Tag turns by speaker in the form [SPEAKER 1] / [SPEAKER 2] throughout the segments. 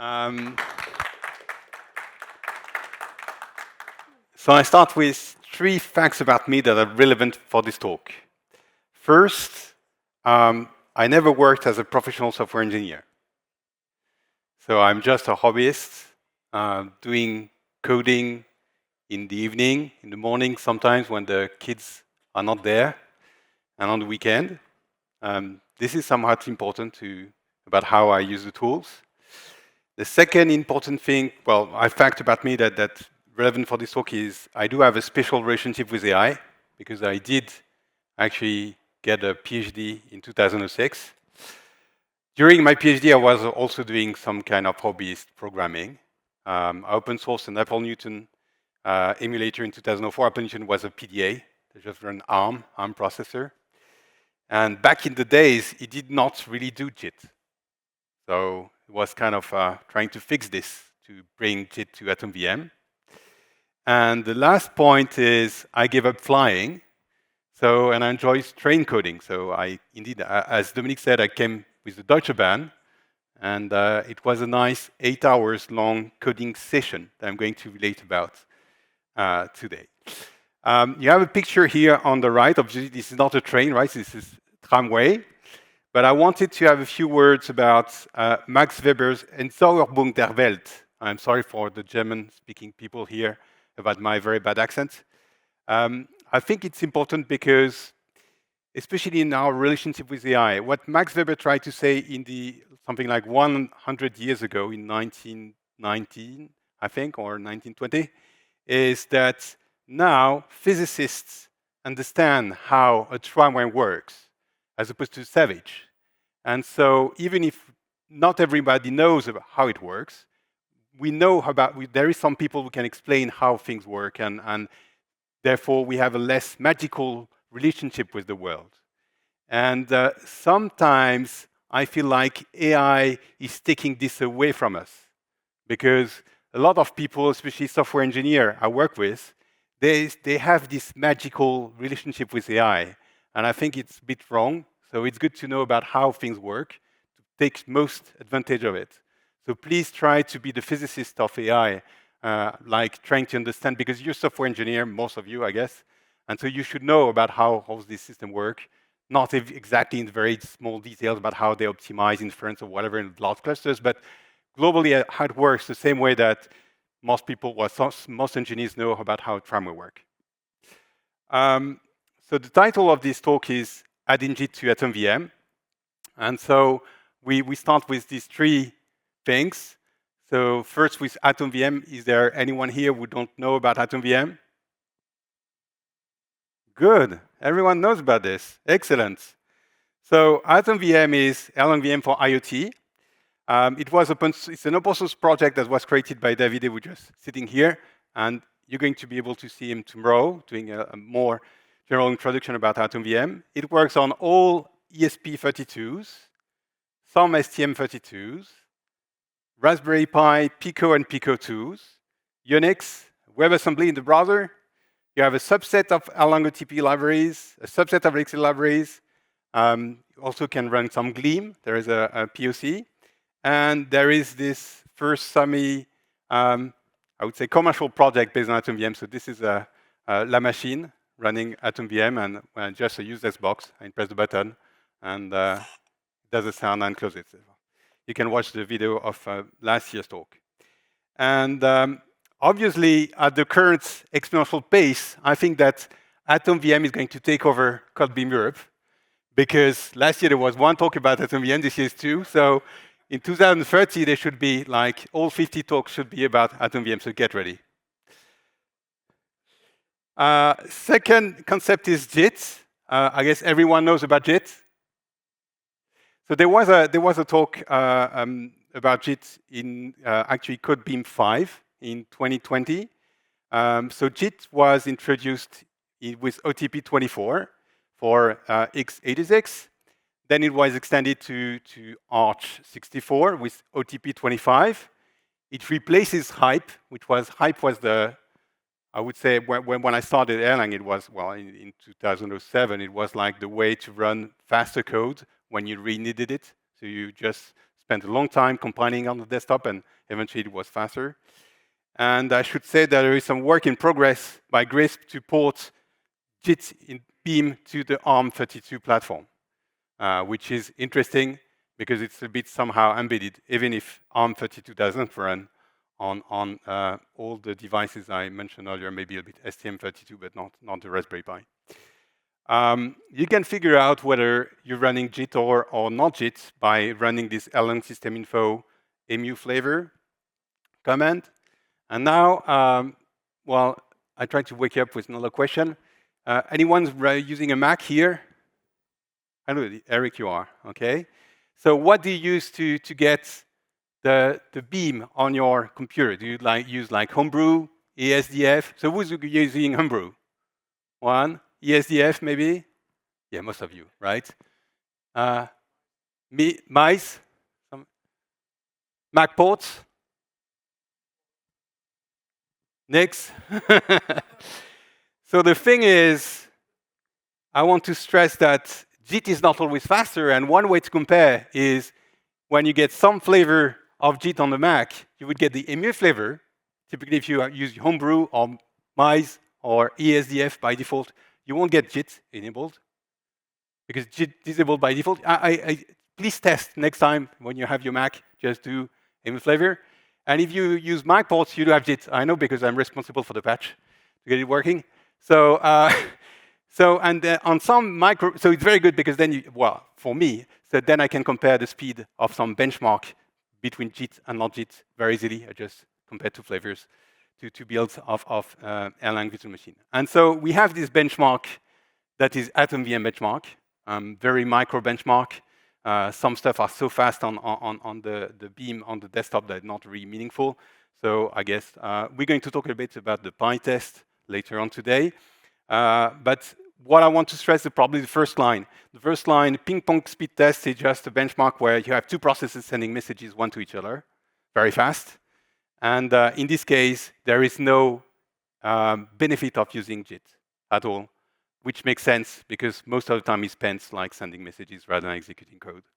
[SPEAKER 1] Um, so I start with 3 facts about me that are relevant for this talk. First, I never worked as a professional software engineer. So I'm just a hobbyist doing coding in the evening, in the morning, sometimes when the kids are not there, and on the weekend. This is somewhat important about how I use the tools. The second important thing, well, a fact about me that's relevant for this talk is I do have a special relationship with AI because I did actually get a PhD in 2006. During my PhD, I was also doing some kind of hobbyist programming. I open sourced an Apple Newton emulator in 2004. Apple Newton was a PDA, they just ran ARM processor. And back in the days, it did not really do JIT. So it was kind of trying to fix this to bring JIT to AtomVM. And the last point is I gave up flying. So, and I enjoy train coding. So I indeed, as Dominic said, I came with the Deutsche Bahn. And it was a nice 8 hours long coding session that I'm going to relate about today. You have a picture here on the right. Obviously, this is not a train, right? This is tramway. But I wanted to have a few words about Max Weber's Entzauberung der Welt. I'm sorry for the German-speaking people here about my very bad accent. I think it's important because, especially in our relationship with AI, what Max Weber tried to say in something like 100 years ago, in 1919, I think, or 1920, is that now physicists understand how a tramway works, as opposed to Savage. And so even if not everybody knows about how it works, we know there is some people who can explain how things work, and therefore we have a less magical relationship with the world. And sometimes I feel like AI is taking this away from us, because a lot of people, especially software engineers I work with, they have this magical relationship with AI, and I think it's a bit wrong. So it's good to know about how things work, to take most advantage of it. So please try to be the physicist of AI, like trying to understand, because you're a software engineer, most of you, I guess, and so you should know about how these systems work, not exactly in very small details about how they optimize inference or whatever in large clusters, but globally how it works the same way that most people, well, most engineers know about how tramway work. So the title of this talk is Adding JIT to AtomVM. And so we start with these 3 things. So first with AtomVM, is there anyone here who don't know about AtomVM? Good, everyone knows about this, excellent. So AtomVM is Erlang VM for IoT. It's an open source project that was created by Davide, who's just sitting here, and you're going to be able to see him tomorrow doing a more general introduction about AtomVM. It works on all ESP32s, some STM32s, Raspberry Pi, Pico and Pico 2s, Unix, WebAssembly in the browser. You have a subset of Erlang OTP libraries, a subset of Elixir libraries. Also can run some Gleam. There is a POC. And there is this first I would say, commercial project based on AtomVM. So this is La Machine running AtomVM, and just a useless box. I press the button, and it does a sound and close it. You can watch the video of last year's talk. And obviously, at the current exponential pace, I think that AtomVM is going to take over CodeBEAM Europe, because last year there was 1 talk about AtomVM, this year is 2. So in 2030, there should be like all 50 talks should be about AtomVM, so get ready. Second concept is JIT. I guess everyone knows about JIT. So there was a talk about JIT in actually CodeBEAM V in 2020. So JIT was introduced with OTP 24 for x86. Then it was extended to Arch 64 with OTP 25. It replaces HiPE, HiPE was the, I would say, when I started Erlang, it was, well, in 2007, it was like the way to run faster code when you really needed it. So you just spent a long time compiling on the desktop, and eventually it was faster. And I should say that there is some work in progress by GRISP to port JIT in BEAM to the ARM32 platform, which is interesting because it's a bit somehow embedded, even if ARM32 doesn't run on all the devices I mentioned earlier, maybe a bit STM32, but not the Raspberry Pi. You can figure out whether you're running JIT or not JIT by running this Erlang system info emu flavor command. And now, well, I tried to wake you up with another question. Anyone using a Mac here? I know, Eric, you are, okay. So what do you use to get the BEAM on your computer? Do you use Homebrew, ESDF? So who's using Homebrew? One, ESDF maybe? Yeah, most of you, right? Mice? Mac ports? Next. So the thing is, I want to stress that JIT is not always faster, and one way to compare is when you get some flavor of JIT on the Mac, you would get the emu flavor. Typically, if you use Homebrew or Mice or ESDF by default, you won't get JIT enabled because JIT disabled by default. Please test next time when you have your Mac, just do emu flavor. And if you use Mac ports, you do have JIT. I know because I'm responsible for the patch to get it working. So, on some so it's very good because then well, for me, so then I can compare the speed of some benchmark between JIT and not JIT very easily. I just compare two flavors to build of Erlang virtual machine. And so we have this benchmark that is AtomVM benchmark, very micro benchmark. Some stuff are so fast on the BEAM on the desktop that not really meaningful. So I guess we're going to talk a bit about the PyTest later on today. But what I want to stress is probably the first line. The first line, ping pong speed test, is just a benchmark where you have two processes sending messages one to each other very fast. And in this case, there is no benefit of using JIT at all, which makes sense because most of the time is spent like sending messages rather than executing code.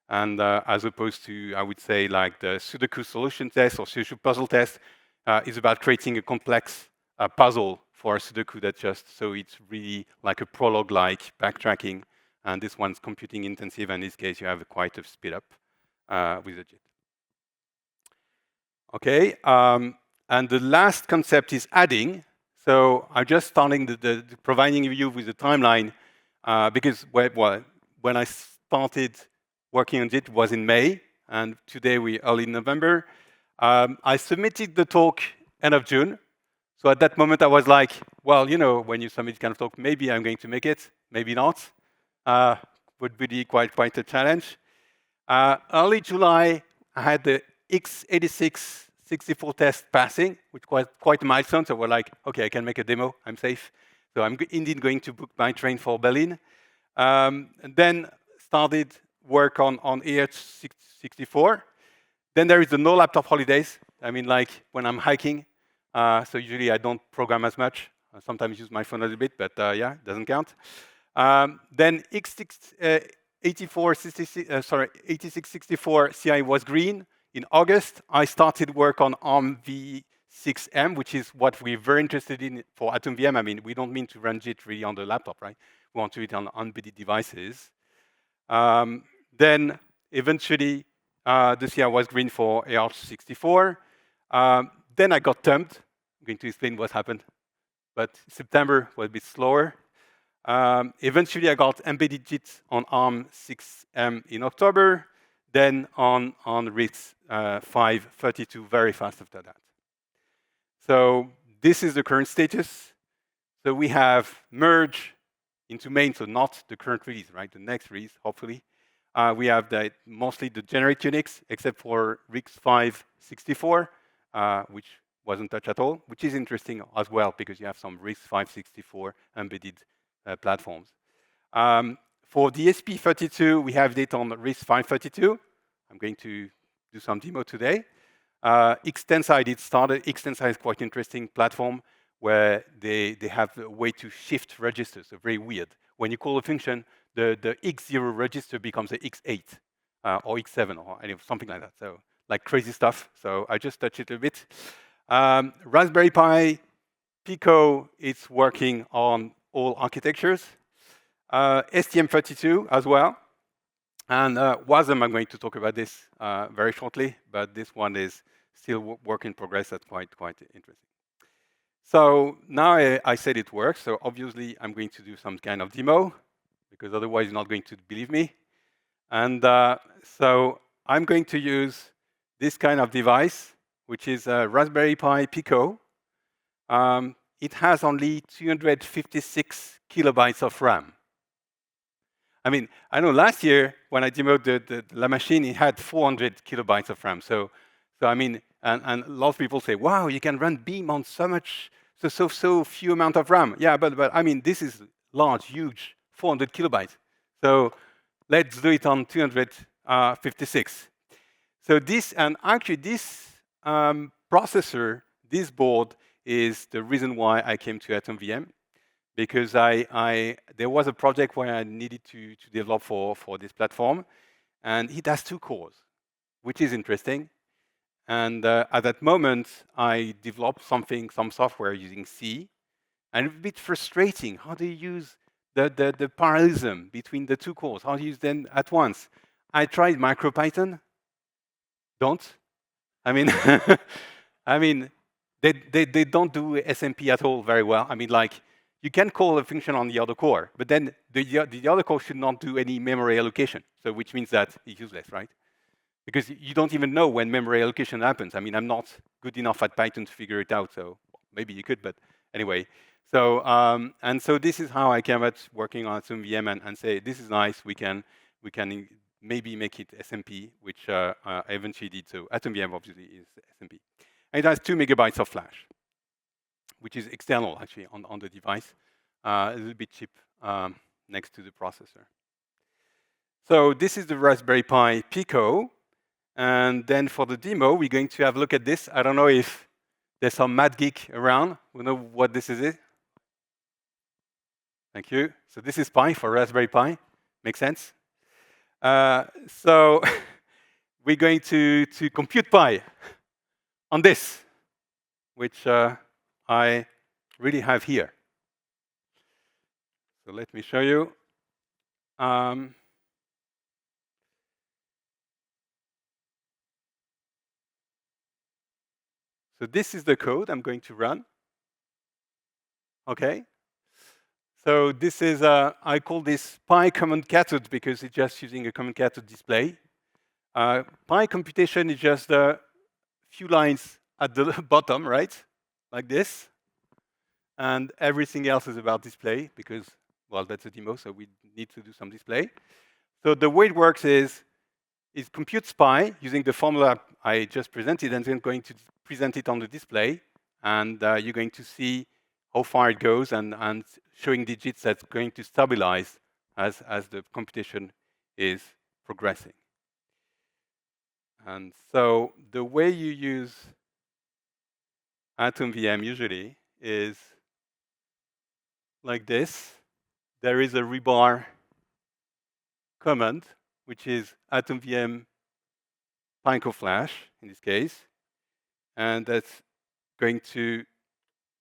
[SPEAKER 1] And as opposed to, I would say, like the Sudoku solution test or Sudoku puzzle test is about creating a complex puzzle for a Sudoku that just, so it's really like a prologue-like backtracking. And this one's computing intensive. And in this case, you have quite a speed up with the JIT. Okay, and the last concept is adding. So I'm just starting providing you with the timeline because when I started working on JIT was in May, and today we're early November. I submitted the talk end of June. So at that moment I was like, well, you know, when you submit kind of talk, maybe I'm going to make it, maybe not. Would be quite a challenge. Early July, I had the x86-64 test passing, which was quite a milestone. So we're like, okay, I can make a demo, I'm safe. So I'm indeed going to book my train for Berlin. And then started work on AH64. Then there is the no laptop holidays. I mean, like when I'm hiking. So usually I don't program as much. I sometimes use my phone a little bit, but yeah, it doesn't count. Then x86-64 CI was green. In August, I started work on ARM v6m, which is what we're very interested in for AtomVM. I mean, we don't mean to run JIT really on the laptop, right? We want to do it on embedded devices. Then eventually, the CI was green for AH64. Then I got dumped. I'm going to explain what happened. But September was a bit slower. Eventually, I got embedded JIT on ARM6m in October. Then on RISCV 32 very fast after that. So this is the current status. So we have merged into main, so not the current release, right? The next release, hopefully. We have mostly the generic Unix, except for RISCV 64, which wasn't touched at all, which is interesting as well, because you have some RISCV 64 embedded platforms. For the SP32, we have data on RISCV 32. I'm going to do some demo today. Xtensa, I did start. Xtensa is quite interesting platform where they have a way to shift registers, so very weird. When you call a function, the X0 register becomes the X8. or X7 or something like that. So like crazy stuff. So I just touched it a bit. Raspberry Pi Pico, it's working on all architectures. STM32 as well. And WASM, I'm going to talk about this very shortly, but this one is still work in progress. That's quite interesting. So now I said it works. So obviously, I'm going to do some kind of demo, because otherwise you're not going to believe me. And so I'm going to use this kind of device, which is a Raspberry Pi Pico. It has only 256 kilobytes of RAM. I mean, I know last year when I demoed the La Machine, it had 400 kilobytes of RAM. So I mean, and a lot of people say, wow, you can run Beam on so few amount of RAM. Yeah, but I mean, this is large, huge, 400 kilobytes. So let's do it on 256. So this, and actually this processor, this board, is the reason why I came to AtomVM, because there was a project where I needed to develop for this platform, and it has 2 cores, which is interesting. And at that moment, I developed some software using C, and it's a bit frustrating. How do you use the parallelism between the 2 cores? How do you use them at once? I tried MicroPython. Don't. I mean, I mean, they don't do SMP at all very well. I mean, like, you can call a function on the other core, but then the other core should not do any memory allocation, so which means that it's useless, right? Because you don't even know when memory allocation happens. I mean, I'm not good enough at Python to figure it out, so maybe you could, but anyway. So, and so this is how I came at working on AtomVM and say, this is nice, we can maybe make it SMP, which I eventually did. So AtomVM obviously is SMP. And it has 2 megabytes of flash, which is external actually on the device, a little bit cheap next to the processor. So this is the Raspberry Pi Pico. And then for the demo, we're going to have a look at this. I don't know if there's some mad geek around who know what this is. Thank you. So this is Pi for Raspberry Pi. Makes sense? So we're going to compute Pi on this, which I really have here. So let me show you. So this is the code I'm going to run. Okay. So this is, I call this Pi common cathode because it's just using a common cathode display. Pi computation is just a few lines at the bottom, right? Like this. And everything else is about display because, well, that's a demo, so we need to do some display. So the way it works is it computes Pi using the formula I just presented, and then going to present it on the display. And you're going to see how far it goes and showing digits that's going to stabilize as the computation is progressing. And so the way you use AtomVM usually is like this. There is a rebar command, which is AtomVM Pico Flash in this case. And that's going to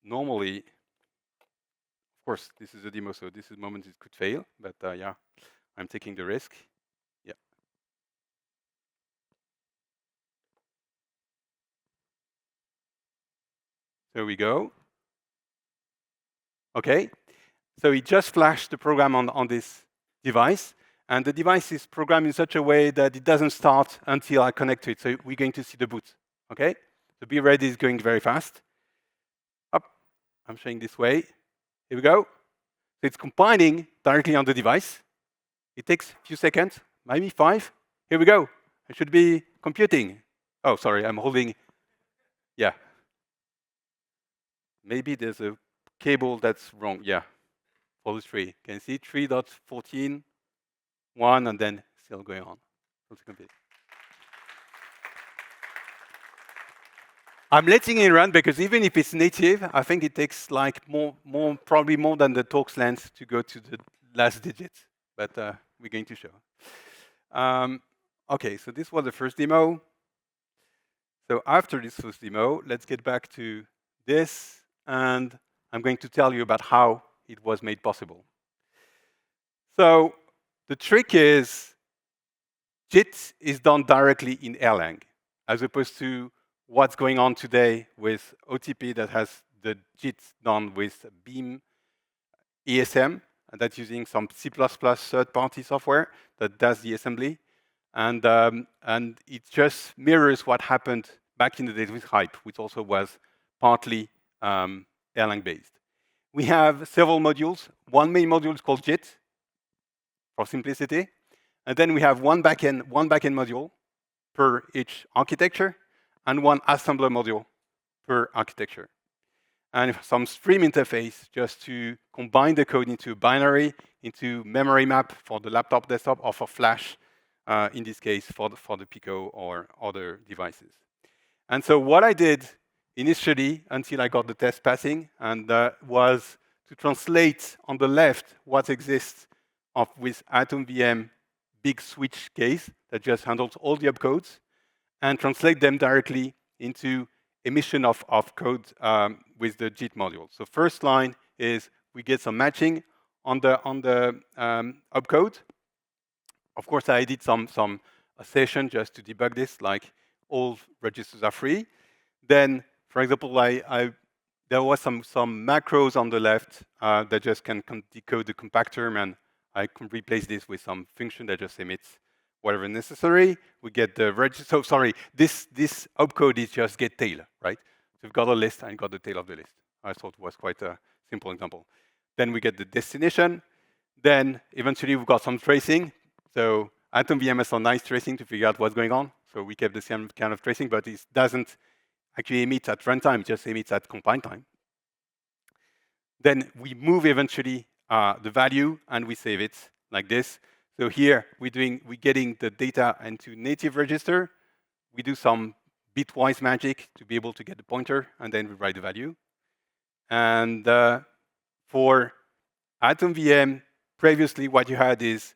[SPEAKER 1] normally, of course, this is a demo, so this is a moment it could fail, but yeah, I'm taking the risk. Yeah. There we go. Okay. So it just flashed the program on this device. And the device is programmed in such a way that it doesn't start until I connect to it. So we're going to see the boot. Okay? So be ready, it's going very fast. Up. I'm showing this way. Here we go. So it's compiling directly on the device. It takes a few seconds, maybe 5. Here we go. I should be computing. Oh, sorry, I'm holding. Yeah. Maybe there's a cable that's wrong. Yeah. For the 3. Can you see 3.14, 1, and then still going on. I'm letting it run because even if it's native, I think it takes like probably more than the talk's length to go to the last digit. But we're going to show. Okay, so this was the first demo. So after this first demo, let's get back to this, and I'm going to tell you about how it was made possible. So the trick is JIT is done directly in Erlang, as opposed to what's going on today with OTP that has the JIT done with BeamASM, and that's using some C++ third-party software that does the assembly. And it just mirrors what happened back in the days with HiPE, which also was partly Erlang-based. We have several modules. One main module is called JIT, for simplicity. And then we have one backend module per each architecture, and one assembler module per architecture. And some stream interface just to combine the code into binary, into memory map for the laptop, desktop, or for flash, in this case, for the Pico or other devices. And so what I did initially, until I got the test passing, and was to translate on the left what exists with AtomVM big switch case that just handles all the opcodes, and translate them directly into emission of code with the JIT module. So first line is we get some matching on the opcode. Of course, I did some session just to debug this, like all registers are free. Then, for example, there was some macros on the left that just can decode the compact term, and I can replace this with some function that just emits whatever necessary. We get the register. So sorry, this opcode is just get tail, right? So we've got a list and got the tail of the list. I thought it was quite a simple example. Then we get the destination. Then eventually we've got some tracing. So AtomVM has some nice tracing to figure out what's going on. So we kept the same kind of tracing, but it doesn't actually emit at runtime, it just emits at compile time. Then we move eventually the value and we save it like this. So here we're getting the data into native register. We do some bitwise magic to be able to get the pointer, and then we write the value. And for AtomVM, previously what you had is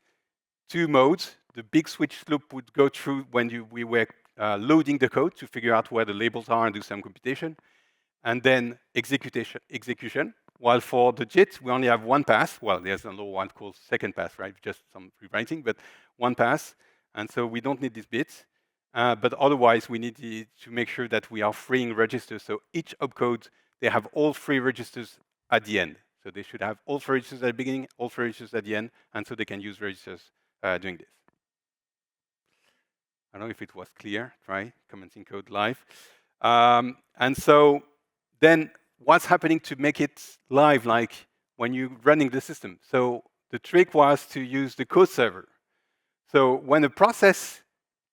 [SPEAKER 1] two modes. The big switch loop would go through when we were loading the code to figure out where the labels are and do some computation, and then execution. While for the JIT, we only have one pass. Well, there's another one called second pass, right? Just some rewriting, but one pass. And so we don't need these bits. But otherwise, we need to make sure that we are freeing registers. So each opcode, they have all three registers at the end. So they should have all three registers at the beginning, all three registers at the end, and so they can use registers doing this. I don't know if it was clear. Try commenting code live. And so then what's happening to make it live, like when you're running the system? So the trick was to use the code server. So when a process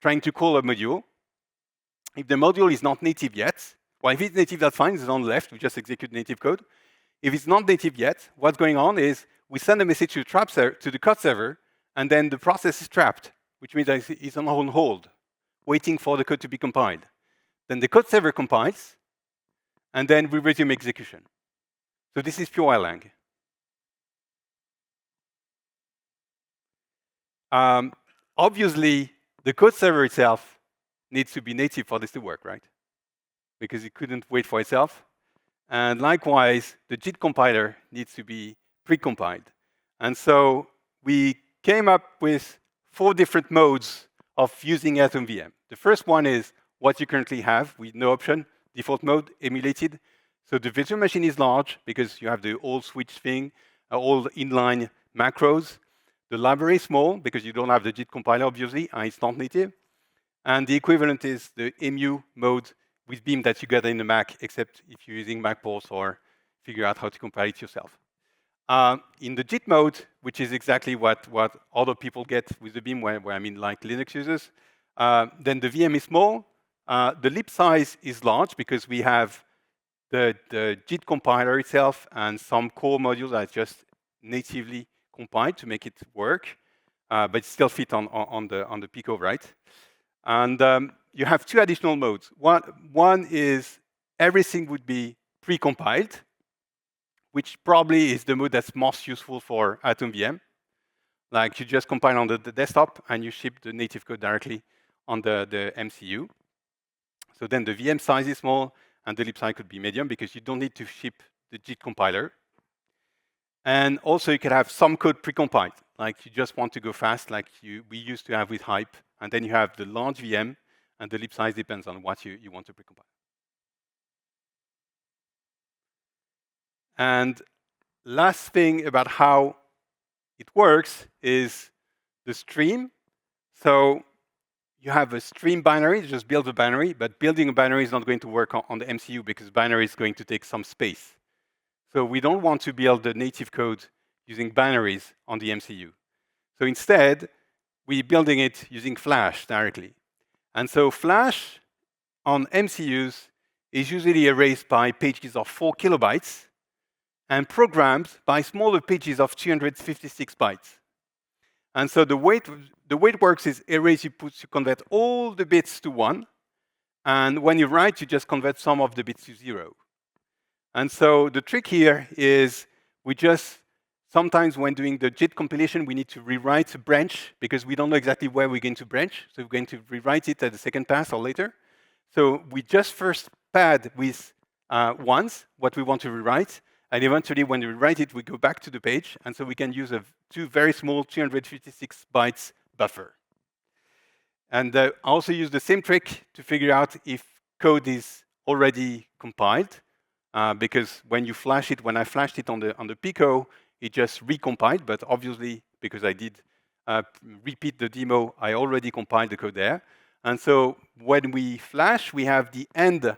[SPEAKER 1] trying to call a module, if the module is not native yet, well, if it's native, that's fine. It's on the left. We just execute native code. If it's not native yet, what's going on is we send a message to the code server, and then the process is trapped, which means that it's on hold, waiting for the code to be compiled. Then the code server compiles, and then we resume execution. So this is pure Erlang. Obviously, the code server itself needs to be native for this to work, right? Because it couldn't wait for itself. And likewise, the JIT compiler needs to be pre-compiled. And so we came up with 4 different modes of using AtomVM. The first one is what you currently have with no option, default mode, emulated. So the virtual machine is large because you have the old switch thing, all inline macros. The library is small because you don't have the JIT compiler, obviously, and it's not native. And the equivalent is the emu mode with Beam that you get in the Mac, except if you're using MacPorts or figure out how to compile it yourself. In the JIT mode, which is exactly what other people get with the Beam, where I mean like Linux users, then the VM is small. The lib size is large because we have the JIT compiler itself and some core modules that are just natively compiled to make it work, but still fit on the Pico, right? And you have 2 additional modes. One is everything would be pre-compiled, which probably is the mode that's most useful for AtomVM. Like you just compile on the desktop and you ship the native code directly on the MCU. So then the VM size is small, and the lib size could be medium because you don't need to ship the JIT compiler. And also you can have some code precompiled, like you just want to go fast, like we used to have with HiPE, and then you have the large VM, and the lib size depends on what you want to precompile. And last thing about how it works is the stream. So you have a stream binary, just build a binary, but building a binary is not going to work on the MCU because binary is going to take some space. So we don't want to build the native code using binaries on the MCU. So instead, we're building it using Flash directly. And so Flash on MCUs is usually erased by pages of 4 kilobytes and programmed by smaller pages of 256 bytes. And so the way it works is erase, you convert all the bits to 1. And when you write, you just convert some of the bits to 0. And so the trick here is we just, sometimes when doing the JIT compilation, we need to rewrite a branch because we don't know exactly where we're going to branch. So we're going to rewrite it at the second pass or later. So we just first pad with once what we want to rewrite. And eventually, when we write it, we go back to the page. And so we can use a very small 256 bytes buffer. And I also use the same trick to figure out if code is already compiled. Because when you flash it, when I flashed it on the Pico, it just recompiled. But obviously, because I did repeat the demo, I already compiled the code there. And so when we flash, we have the end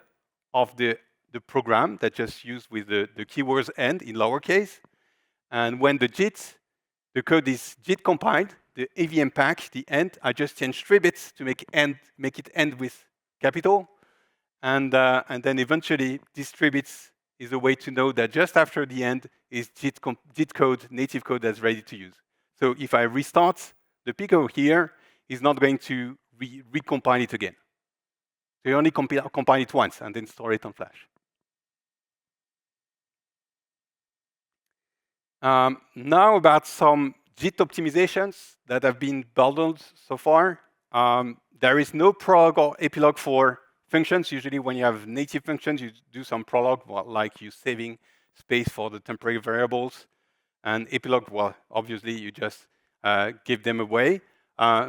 [SPEAKER 1] of the program that just used with the keywords end in lowercase. And when the code is JIT compiled, the AVM pack, the end, I just change 3 bits to make it end with capital. And then eventually, these 3 bits is a way to know that just after the end is JIT code, native code that's ready to use. So if I restart the Pico here, it's not going to recompile it again. So you only compile it once and then store it on Flash. Now about some JIT optimizations that have been bundled so far. There is no prolog or epilogue for functions. Usually when you have native functions, you do some prolog, like you saving space for the temporary variables. And epilogue, well, obviously you just give them away.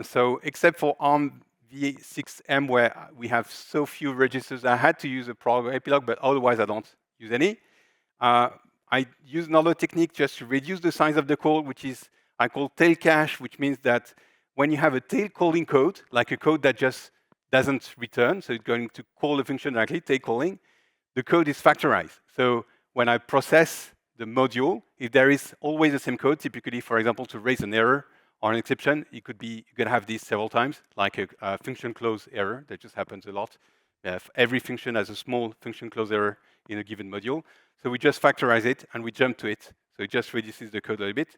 [SPEAKER 1] So except for ARM v6m, where we have so few registers, I had to use a prolog or epilogue, but otherwise I don't use any. I use another technique just to reduce the size of the call, which is I call tail cache, which means that when you have a tail calling code, like a code that just doesn't return, so it's going to call the function directly, tail calling, the code is factorized. So when I process the module, if there is always the same code, typically, for example, to raise an error or an exception, it could be, you can have this several times, like a function close error, that just happens a lot. Every function has a small function close error in a given module. So we just factorize it and we jump to it. So it just reduces the code a little bit.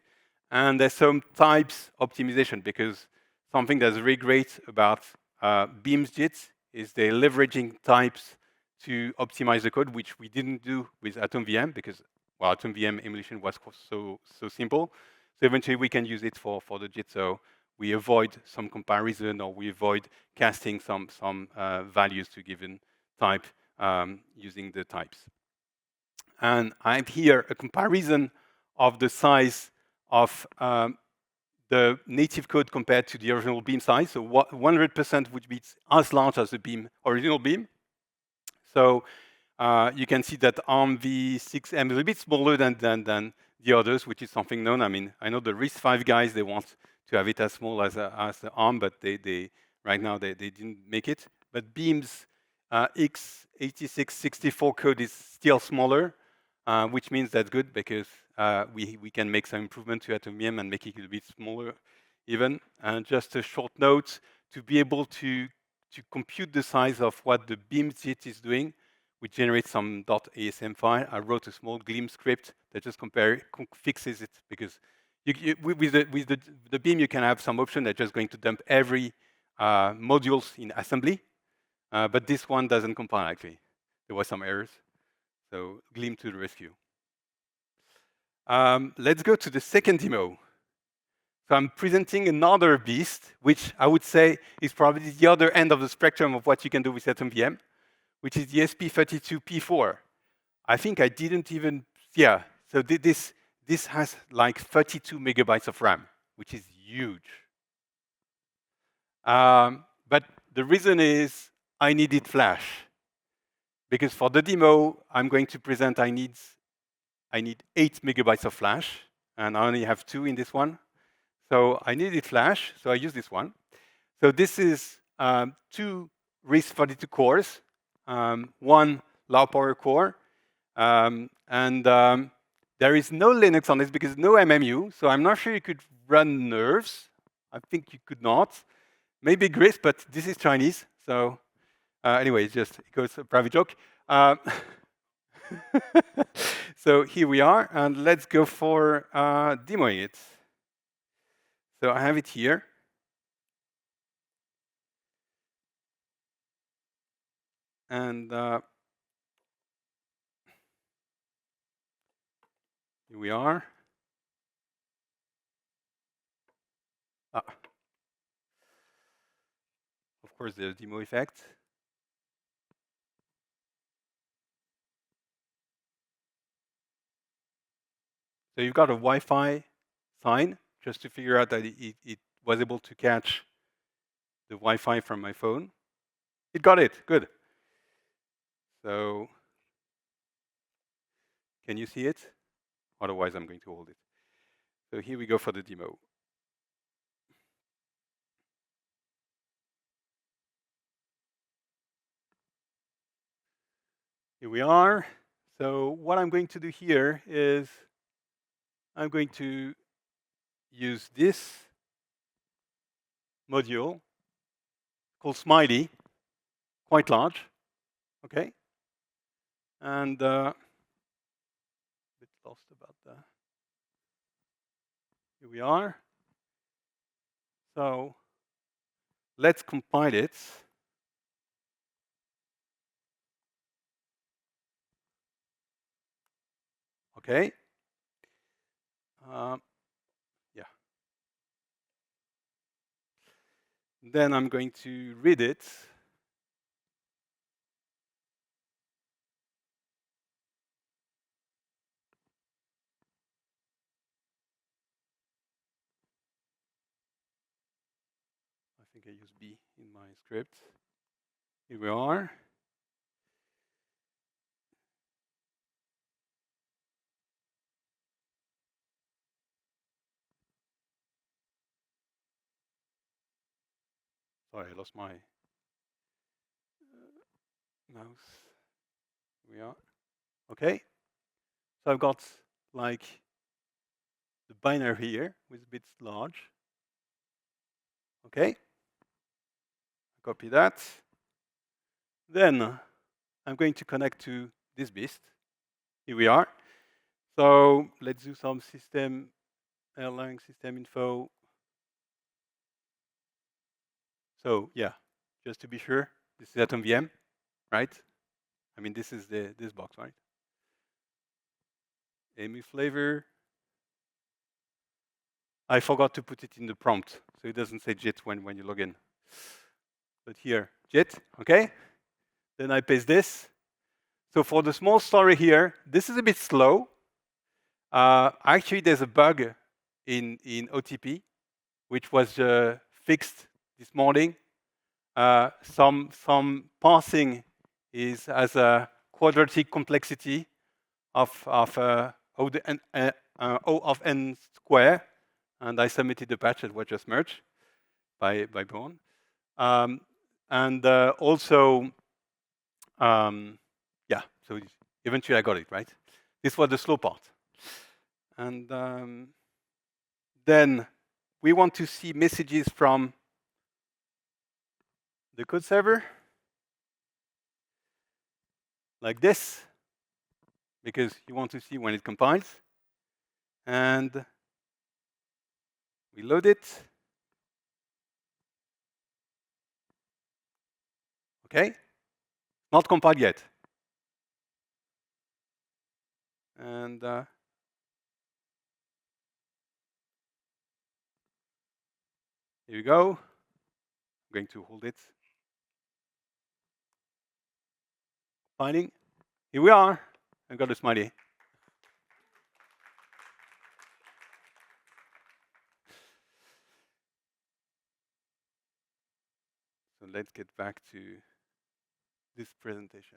[SPEAKER 1] And there's some types optimization, because something that's really great about BEAM's JIT is they're leveraging types to optimize the code, which we didn't do with AtomVM because, well, AtomVM emulation was so simple. So eventually we can use it for the JIT. So we avoid some comparison, or we avoid casting some values to given type using the types. And I have here a comparison of the size of the native code compared to the original BEAM size. So 100% would be as large as the original BEAM. So you can see that ARM v6m is a bit smaller than the others, which is something known. I mean, I know the RISCV guys, they want to have it as small as the ARM, but right now they didn't make it. But BEAM's x86-64 code is still smaller, which means that's good, because we can make some improvement to AtomVM and make it a bit smaller even. And just a short note, to be able to compute the size of what the BEAM JIT is doing, we generate some .asm file. I wrote a small Gleam script that just fixes it, because with the BEAM, you can have some option that's just going to dump every modules in assembly, but this one doesn't compile, actually. There were some errors. So Gleam to the rescue. Let's go to the second demo. So I'm presenting another beast, which I would say is probably the other end of the spectrum of what you can do with AtomVM, which is the SP32P4. I think I didn't even, yeah. So this has like 32 megabytes of RAM, which is huge. But the reason is I needed flash. Because for the demo I'm going to present, I need 8 megabytes of flash, and I only have 2 in this one. So I needed flash, so I use this one. So this is 2 RISC-V cores, 1 low power core, and there is no Linux on this because no MMU, so I'm not sure you could run nerves. I think you could not. Maybe Gris, but this is Chinese, so anyway, it goes a private joke. So here we are, and let's go for demoing it. So I have it here. And here we are. Of course, there's demo effect. So you've got a Wi-Fi sign just to figure out that it was able to catch the Wi-Fi from my phone. It got it, good. So can you see it? Otherwise, I'm going to hold it. So here we go for the demo. Here we are. So what I'm going to do here is I'm going to use this module called Smiley, quite large, okay? And a bit lost about that. Here we are. So let's compile it. Okay. Yeah. Then I'm going to read it. I think I use B in my script. Here we are. Sorry, I lost my mouse. Here we are. Okay. So I've got like the binary here with bits large. Okay. Copy that. Then I'm going to connect to this beast. Here we are. So let's do some system Erlang system info. So yeah, just to be sure, this is AtomVM, right? I mean, this is this box, right? Emu flavor. I forgot to put it in the prompt, so it doesn't say JIT when you log in. But here, JIT, okay? Then I paste this. So for the small story here, this is a bit slow. Actually, there's a bug in OTP, which was fixed this morning. Some parsing has a quadratic complexity of O of n square, and I submitted the patch that was just merged by Born. And also, yeah, so eventually I got it, right? This was the slow part. And then we want to see messages from the code server, like this, because you want to see when it compiles. And we load it. Okay, not compiled yet. And Here we go. I'm going to hold it. Finding. Here we are. I got a smiley. So let's get back to this presentation.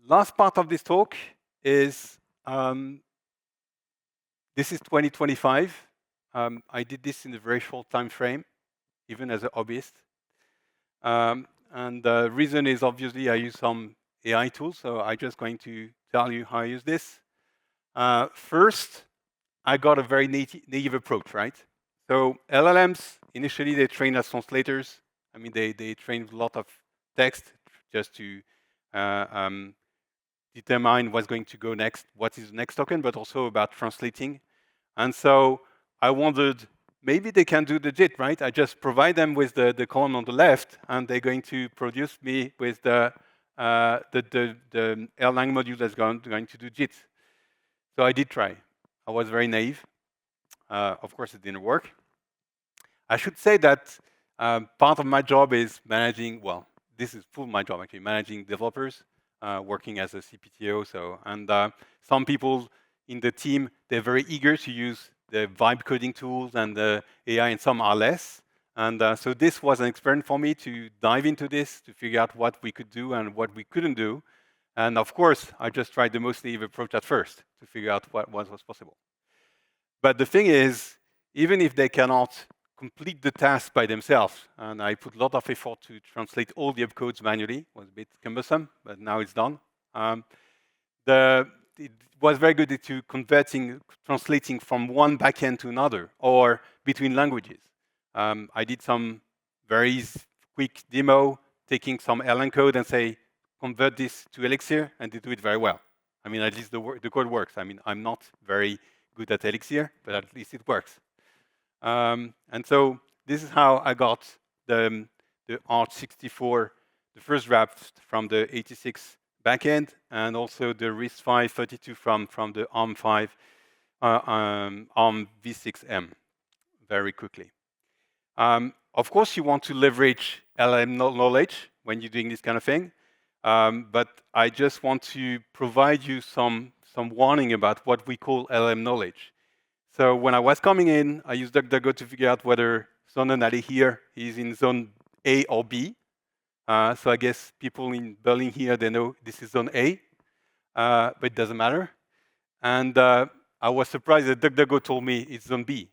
[SPEAKER 1] Last part of this talk is this is 2025. I did this in a very short time frame, even as a hobbyist. And the reason is obviously I use some AI tools, so I'm just going to tell you how I use this. First, I got a very naive approach, right? So LLMs, initially they train as translators. I mean, they train with a lot of text just to determine what's going to go next, what is the next token, but also about translating. And so I wondered, maybe they can do the JIT, right? I just provide them with the column on the left, and they're going to produce me with the Erlang module that's going to do JIT. So I did try. I was very naive. Of course, it didn't work. I should say that part of my job is managing, well, this is full my job actually, managing developers, working as a CPTO. So, and some people in the team, they're very eager to use the vibe coding tools and the AI, and some are less. And so this was an experiment for me to dive into this, to figure out what we could do and what we couldn't do. And of course, I just tried the most naive approach at first to figure out what was possible. But the thing is, even if they cannot complete the task by themselves, and I put a lot of effort to translate all the opcodes manually, it was a bit cumbersome, but now it's done. It was very good to translating from one backend to another, or between languages. I did some very quick demo, taking some Erlang code and say, convert this to Elixir, and they do it very well. I mean, at least the code works. I mean, I'm not very good at Elixir, but at least it works. And so this is how I got the Arch64, the first draft from the 86 backend, and also the RISCV 32 from the ARM5, ARM v6m, very quickly. Of course, you want to leverage LLM knowledge when you're doing this kind of thing, but I just want to provide you some warning about what we call LLM knowledge. So when I was coming in, I used DuckDuckGo to figure out whether zone anomaly here is in zone A or B. So I guess people in Berlin here, they know this is zone A, but it doesn't matter. And I was surprised that DuckDuckGo told me it's zone B.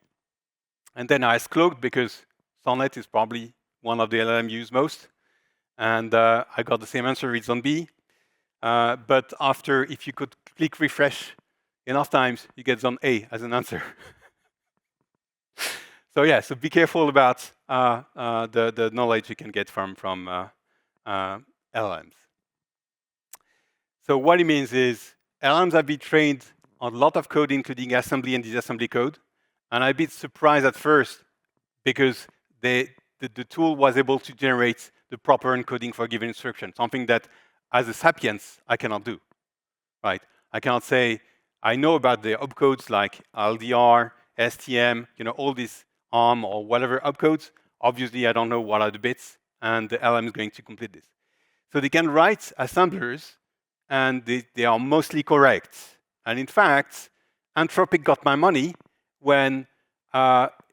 [SPEAKER 1] And then I asked Claude, because Sonnet is probably one of the LLM used most. And I got the same answer, it's zone B. But after, if you could click refresh enough times, you get zone A as an answer. So yeah, so be careful about the knowledge you can get from LLMs. So what it means is LLMs have been trained on a lot of code, including assembly and disassembly code. And I've been surprised at first because the tool was able to generate the proper encoding for a given instruction, something that as a sapiens, I cannot do, right? I cannot say, I know about the opcodes like LDR, STM, all these ARM or whatever opcodes. Obviously, I don't know what are the bits, and the LM is going to complete this. So they can write assemblers, and they are mostly correct. And in fact, Anthropic got my money when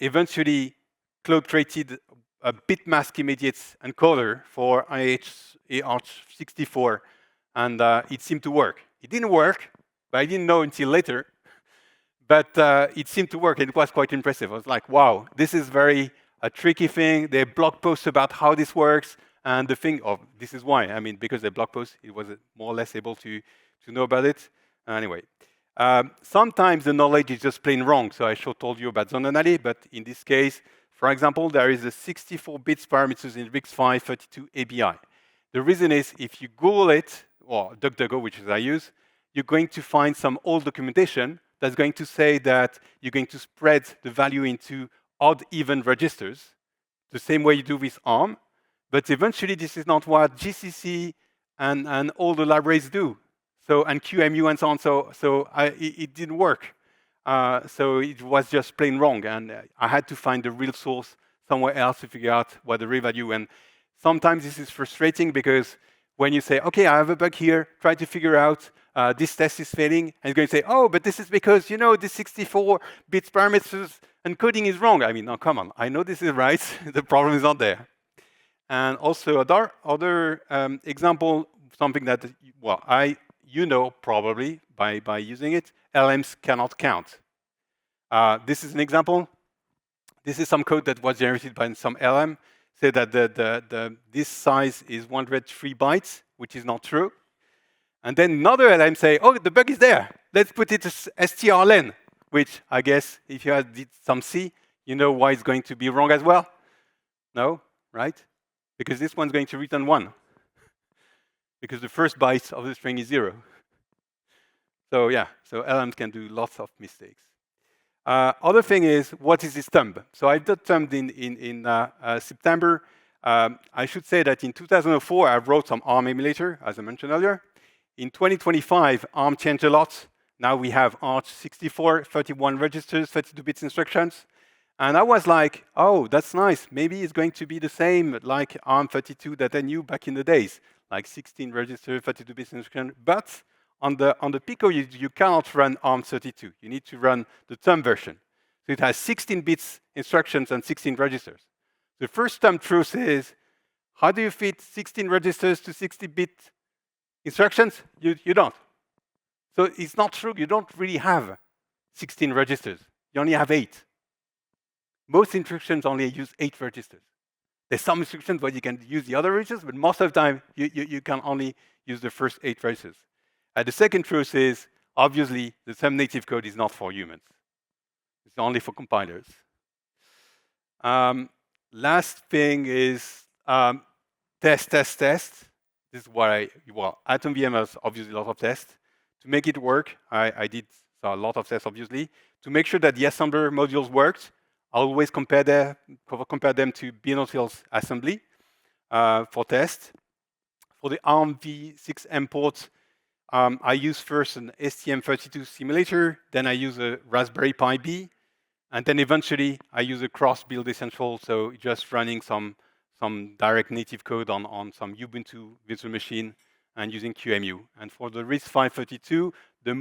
[SPEAKER 1] eventually Claude created a bitmask immediate encoder for Arch64, and it seemed to work. It didn't work, but I didn't know until later. But it seemed to work, and it was quite impressive. I was like, wow, this is very a tricky thing. There are blog posts about how this works, and the thing of this is why. I mean, because the blog post, it was more or less able to know about it. Anyway, sometimes the knowledge is just plain wrong. So I told you about zone anomaly, but in this case, for example, there is a 64 bits parameters in RISC-V 32 ABI. The reason is if you Google it, or DuckDuckGo, which is I use, you're going to find some old documentation that's going to say that you're going to spread the value into odd-even registers, the same way you do with ARM. But eventually, this is not what GCC and all the libraries do. So, and QEMU and so on. So it didn't work. So it was just plain wrong, and I had to find the real source somewhere else to figure out what the real value. And sometimes this is frustrating because when you say, okay, I have a bug here, try to figure out this test is failing, and it's going to say, oh, but this is because, you know, the 64 bits parameters encoding is wrong. I mean, no, come on, I know this is right, the problem is not there. And also other example, something that, well, you know probably by using it, LMs cannot count. This is an example. This is some code that was generated by some LM. Say that this size is 103 bytes, which is not true. And then another LM say, oh, the bug is there. Let's put it as strlen, which I guess if you had did some C, you know why it's going to be wrong as well? No, right? Because this one's going to return 1. Because the first byte of the string is 0. So yeah, so LMs can do lots of mistakes. Other thing is, what is this thumb? So I did thumb in September. I should say that in 2004, I wrote some ARM emulator, as I mentioned earlier. In 2025, ARM changed a lot. Now we have Arch 64, 31 registers, 32 bits instructions. And I was like, oh, that's nice. Maybe it's going to be the same like ARM32 that I knew back in the days, like 16 registers, 32 bits instruction. But on the Pico, you cannot run ARM32. You need to run the thumb version. So it has 16 bits instructions and 16 registers. The first thumb truth is, how do you fit 16 registers to 60-bit instructions? You don't. So it's not true. You don't really have 16 registers. You only have 8. Most instructions only use 8 registers. There's some instructions where you can use the other registers, but most of the time, you can only use the first 8 registers. The second truth is, obviously, the thumb native code is not for humans. It's only for compilers. Last thing is test. This is what AtomVM has obviously a lot of tests. To make it work, I did a lot of tests, obviously. To make sure that the assembler modules worked, I always compare them to BeamASM assembly for test. For the ARM v6 port, I use first an STM32 simulator, then I use a Raspberry Pi B, and then eventually I use a cross-build essential, so just running some direct native code on some Ubuntu virtual machine and using QEMU. And for the RISC-V32, the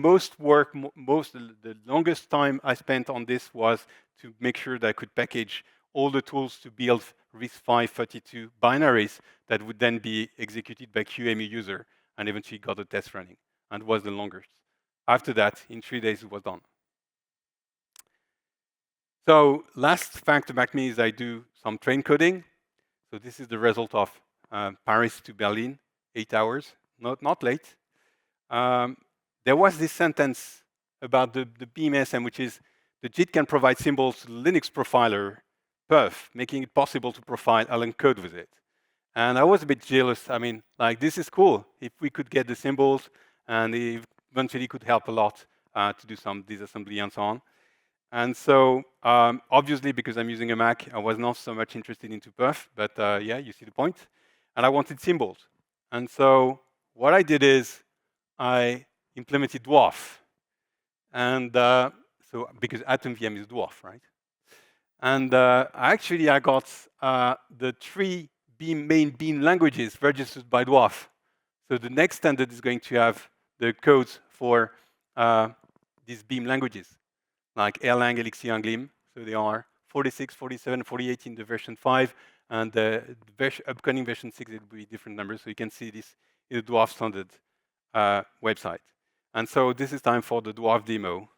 [SPEAKER 1] longest time I spent on this was to make sure that I could package all the tools to build RISC-V32 binaries that would then be executed by QEMU user, and eventually got the test running, and was the longest. After that, in 3 days, it was done. So last fact about me is I do some train coding. So this is the result of Paris to Berlin, 8 hours, not late. There was this sentence about the BeamASM, which is the JIT can provide symbols to the Linux profiler perf, making it possible to profile Erlang code with it. And I was a bit jealous. I mean, like, this is cool. If we could get the symbols, and it eventually could help a lot to do some disassembly and so on. And so, obviously, because I'm using a Mac, I was not so much interested into perf, but yeah, you see the point. And I wanted symbols. And so what I did is I implemented dwarf. And so because AtomVM is dwarf, right? And actually, I got the 3 main Beam languages registered by dwarf. So the next standard is going to have the codes for these Beam languages, like Erlang, Elixir, and Glim. So they are 46, 47, 48 in the version 5, and the upcoming version 6, it will be different numbers. So you can see this in the dwarf standard website. And so this is time for the dwarf demo.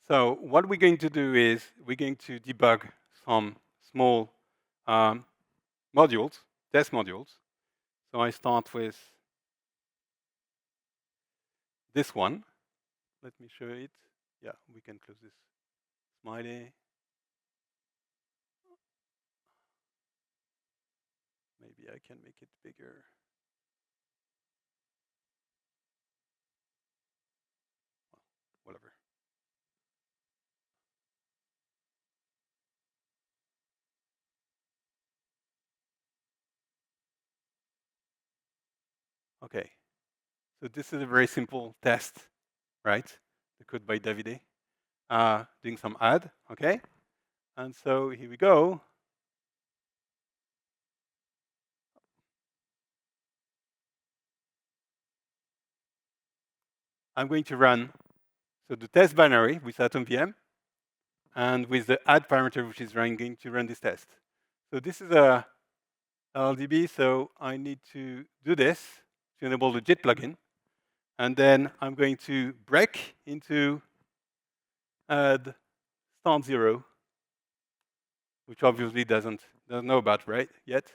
[SPEAKER 1] So what we're going to do is we're going to debug some small modules, test modules. So I start with this one. Let me show it. Yeah, we can close this smiley. Maybe I can make it bigger. Whatever. Okay. So this is a very simple test, right? The code by Davide. Doing some add, okay? And so here we go. I'm going to run the test binary with AtomVM and with the add parameter, which is going to run this test. So this is a LDB, so I need to do this to enable the JIT plugin. And then I'm going to break into add start 0, which obviously doesn't know about right yet.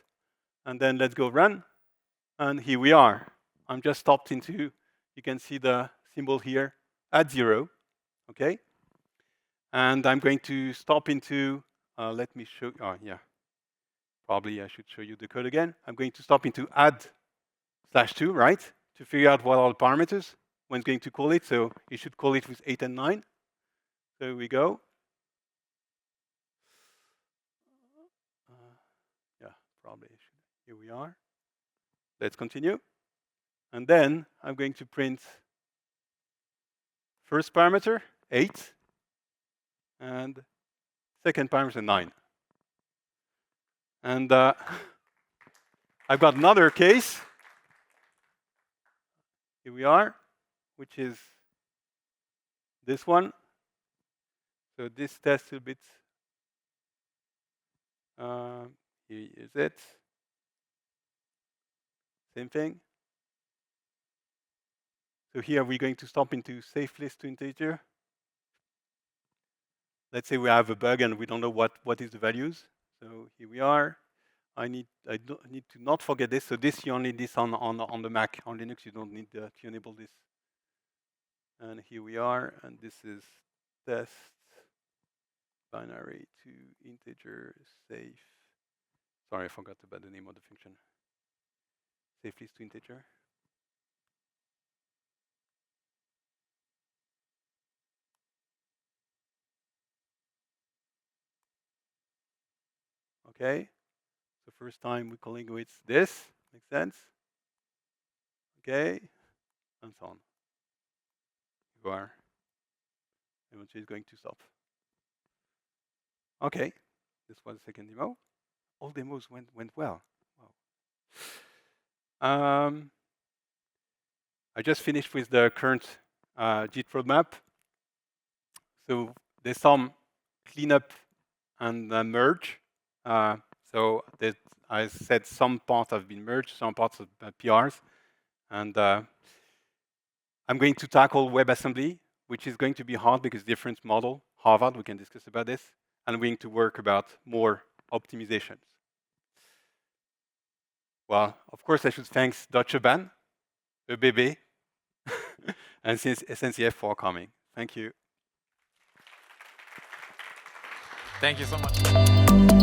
[SPEAKER 1] And then let's go run. And here we are. I'm just stopped into, you can see the symbol here, add 0, okay? And I'm going to stop into, let me show, oh yeah, probably I should show you the code again. I'm going to stop into add/2, right? To figure out what are the parameters when it's going to call it. So you should call it with 8 and 9. So here we go. Yeah, probably I should. Here we are. Let's continue. And then I'm going to print first parameter, 8, and second parameter, 9. And I've got another case. Here we are, which is this one. So this test a bit. Here is it. Same thing. So here we're going to stop into safe list to integer. Let's say we have a bug and we don't know what is the values. So here we are. I need to not forget this. So this you only need this on the Mac. On Linux you don't need to enable this. And here we are. And this is test binary to integer safe. Sorry, I forgot about the name of the function. Safe list to integer. Okay. So first time we're calling with this. Makes sense? Okay. And so on. You are. Eventually it's going to stop. Okay. This was the second demo. All demos went well. Wow. I just finished with the current JIT roadmap. So there's some cleanup and merge. So that I said some parts have been merged, some parts of PRs. And I'm going to tackle WebAssembly, which is going to be hard because different model, Harvard, we can discuss about this. And I'm going to work about more optimizations. Well, of course, I should thank Deutsche Bahn, ÖBB, and SNCF for coming. Thank you.
[SPEAKER 2] Thank you so much.